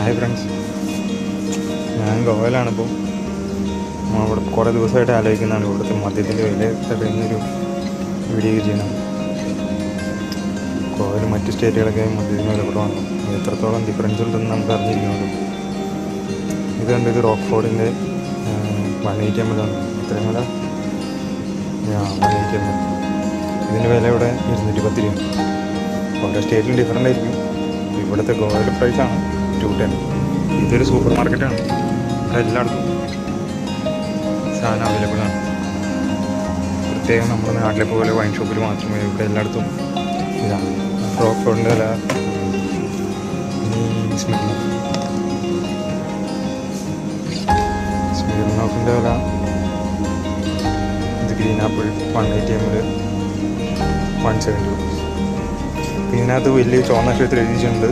Hi friends, ഞാൻ ഗോവയിലാണിപ്പോൾ. ഇവിടെ കുറേ ദിവസമായിട്ട് ആലോചിക്കുന്നതാണ് ഇവിടുത്തെ മദ്യത്തിൻ്റെ വില തടയുന്നൊരു വീഡിയോ ചെയ്യണം. ഗോവയിൽ മറ്റ് സ്റ്റേറ്റുകളൊക്കെ മദ്യത്തിന് വില കുറവാണ്. എത്രത്തോളം ഡിഫറൻസ് ഉണ്ടെന്ന് നമുക്ക് അറിഞ്ഞിരിക്കുന്നുള്ളൂ. ഇത് കണ്ട് ഇത് റോക്ക്ഫോർഡിൻ്റെ 180 ml ആണ്. ഇത്രയും വില 180 ml. ഇതിൻ്റെ വില ഇവിടെ 210 രൂപ. ഓരോ സ്റ്റേറ്റിലും ഡിഫറൻ്റ് ആയിരിക്കും. ഇവിടുത്തെ ഗോവയിലെ പ്രൈസാണ് 210. ഇതൊരു സൂപ്പർ മാർക്കറ്റാണ്. ഇവിടെ എല്ലായിടത്തും സാധനം അവൈലബിൾ ആണ്. പ്രത്യേകം നമ്മുടെ നാട്ടിലെ പോലെ വൈൻ ഷോപ്പിൽ മാത്രമേ ഇവിടെ എല്ലായിടത്തും ഇതാണ്. റോക്ക്ഫോർഡിൻ്റെ വില സ്മിർനോഫിൻ്റെ വില ഇത് ഗ്രീൻ ആപ്പിൾ 180 ml 170 rupees. ഇതിനകത്ത് വലിയ ചുവന്ന അക്ഷരത്തിൽ എഴുതിയിട്ടുണ്ട്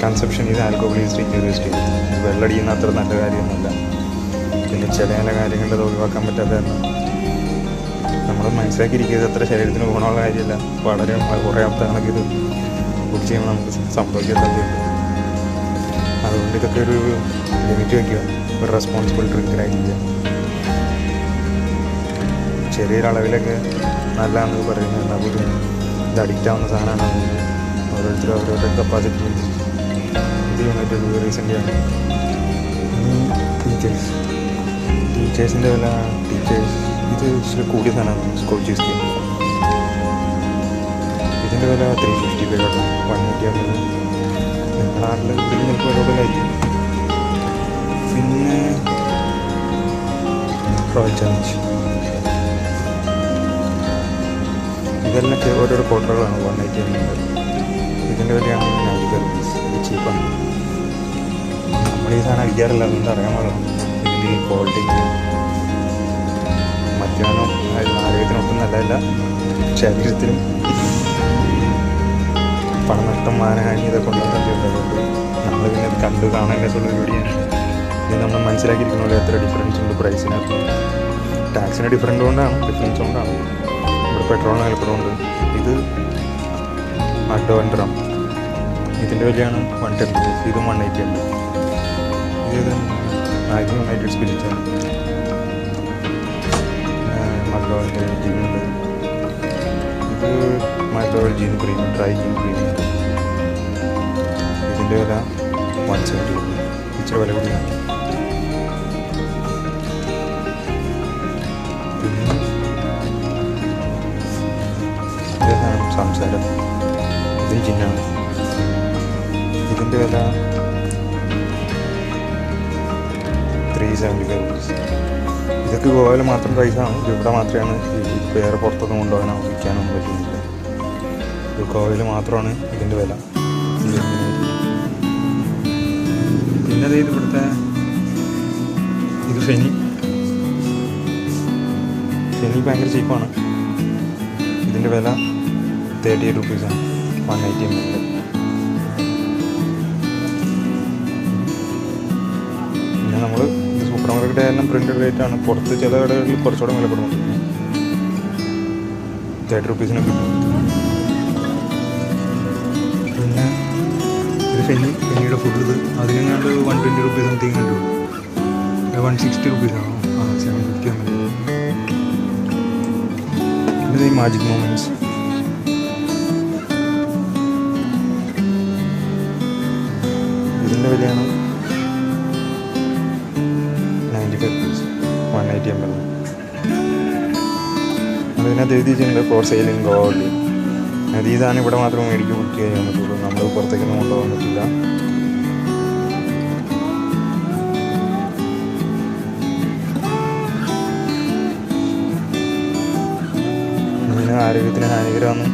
കൺസെപ്ഷൻ ഇത് alcohol is dangerous to health. ഇത് വെള്ളടിയുന്ന അത്ര നല്ല കാര്യമൊന്നുമല്ല. പിന്നെ ചില കാര്യങ്ങളുടെ ഒഴിവാക്കാൻ പറ്റാത്തതാണ്. നമ്മൾ മനസ്സിലാക്കിയിരിക്കുന്നത് അത്ര ശരീരത്തിന് ഗുണമുള്ള കാര്യമല്ല. വളരെ കുറേ കണക്ക് ഇത് കുടിച്ച് ചെയ്യുമ്പോൾ നമുക്ക് സംഭവിക്കാൻ സാധ്യതയുണ്ട്. അതുകൊണ്ട് ഇതൊക്കെ ഒരു ലിമിറ്റ് വയ്ക്കുക. ഒരു റെസ്പോൺസിബിൾ ഡ്രിങ്കറായിരിക്കുക. ചെറിയൊരളവിലൊക്കെ നല്ലതാണെന്ന് പറയുന്നത്. അതൊരു ഇത് അഡിക്റ്റ് ആവുന്ന സാധനമാണ്. ഓരോരുത്തരും അവരവരുടെ കപ്പാസിറ്റി ഇത് യുണൈറ്റഡ് റീസെൻ്റാണ്. ടീച്ചേഴ്സിൻ്റെ വില ഇത് ഇച്ചിരി കൂടിയ സാധനമാണ്. സ്കോച്ച് വിസ്കി ഇതിൻ്റെ വില 350 രൂപ. 180 ml. നിങ്ങളുടെ നാട്ടിൽ ഇതിൽ നിങ്ങൾക്ക് വിലയിലായിരിക്കും. പിന്നെ റോയൽ ചലഞ്ച് ഇതെല്ലാം ഓരോരോ ക്വാർട്ടറുകളാണ്. 180 ml. ഇതിൻ്റെ വിലയാണ് 90 rupees. ഇത് ചീപ്പാണ്. നമ്മൾ ഈ സാധനം അടിക്കാറില്ല, അതുകൊണ്ട് അറിയാൻ പാടില്ല ഇതിൻ്റെ ക്വാളിറ്റി. മദ്യപാനം ആരോഗ്യത്തിനൊട്ടും നല്ലതല്ല. ശരീരത്തിനും പണനഷ്ടം, മാനഹാനി ഇതൊക്കെ ഉണ്ടാകുന്നുണ്ട്. നമ്മൾ പിന്നെ കണ്ട് കാണാനുള്ള വീഡിയോയാണ്. ഇത് നമ്മൾ മനസ്സിലാക്കിയിരിക്കണമല്ലോ എത്ര ഡിഫറൻസ് ഉണ്ട് പ്രൈസിനകത്ത്. ടാക്സിന് ഡിഫറൻസ് കൊണ്ടാണ് ഇവിടെ പെട്രോളിന് വിലക്കുറവുണ്ട്. ഇത് അഡ്വാൻഡ്രം ഇതിൻ്റെ വിലയാണ് 110 rupees. ഇതും 180 ml. ഇത് ആദ്യം യുണൈറ്റഡ് സ്പിരിറ്റാണ്. മക്ഡോവലിൻ്റെ ജീനുണ്ട്. ഇത് McDowell gin premium, dry gin premium. ഇതിൻ്റെ വില 170 rupees. ഇച്ചിരി വില കൂടിയാണ്. പിന്നെ സംസാരം ഇത് ജിന്നാണ്. ഇതിൻ്റെ വില 375 rupees. ഇതൊക്കെ ഗോവയിൽ മാത്രം പ്രൈസാണ്. ഇവിടെ മാത്രമാണ്. വേറെ പുറത്തൊന്നും കൊണ്ടുപോകാനോ വിൽക്കാനൊന്നും പറ്റുന്നില്ല. ഇത് ഗോവയിൽ മാത്രമാണ് ഇതിൻ്റെ വില. പിന്നെ ഇത് ഇവിടുത്തെ ഇത് ഫെനി ഭയങ്കര ചീപ്പാണ്. ഇതിൻ്റെ വില 38 rupees ആണ്. 180 ml. പിന്നെ നമ്മൾ ഇത് സൂപ്പർ മാർക്കറ്റ് എല്ലാം പ്രിൻ്റഡ് റേറ്റ് ആണ്. പുറത്ത് ചില കടകളിൽ കുറച്ചുകൂടെ വില കൊടുക്കും. 30 rupees കിട്ടും. പിന്നെ ഇത് ഫെനിയുടെ ഫുഡ് ഇത് അതിനെങ്ങാണ്ട് 120 rupees സംതിങ് കിട്ടും. 160 rupees ആണോ? 750 ml. പിന്നെ ഈ മാജിക് മൊമെൻറ്റ്സ് ഇതിൻ്റെ വിലയാണ് 95 rupees. 180 ml. അതിനകത്ത് എഴുതിയിട്ടുണ്ട് ഫോർ സെയിൽ ഇൻ ഗോവ. അത് ഈ സാധനം ഇവിടെ മാത്രം മേടിക്കുക കുക്ക് ചെയ്യാൻ പറ്റുള്ളൂ. നമ്മൾ പുറത്തേക്കൊന്നും കൊണ്ടുപോകാൻ പറ്റില്ല. അതിന് ആരോഗ്യത്തിന് ഹാനികരമാണ്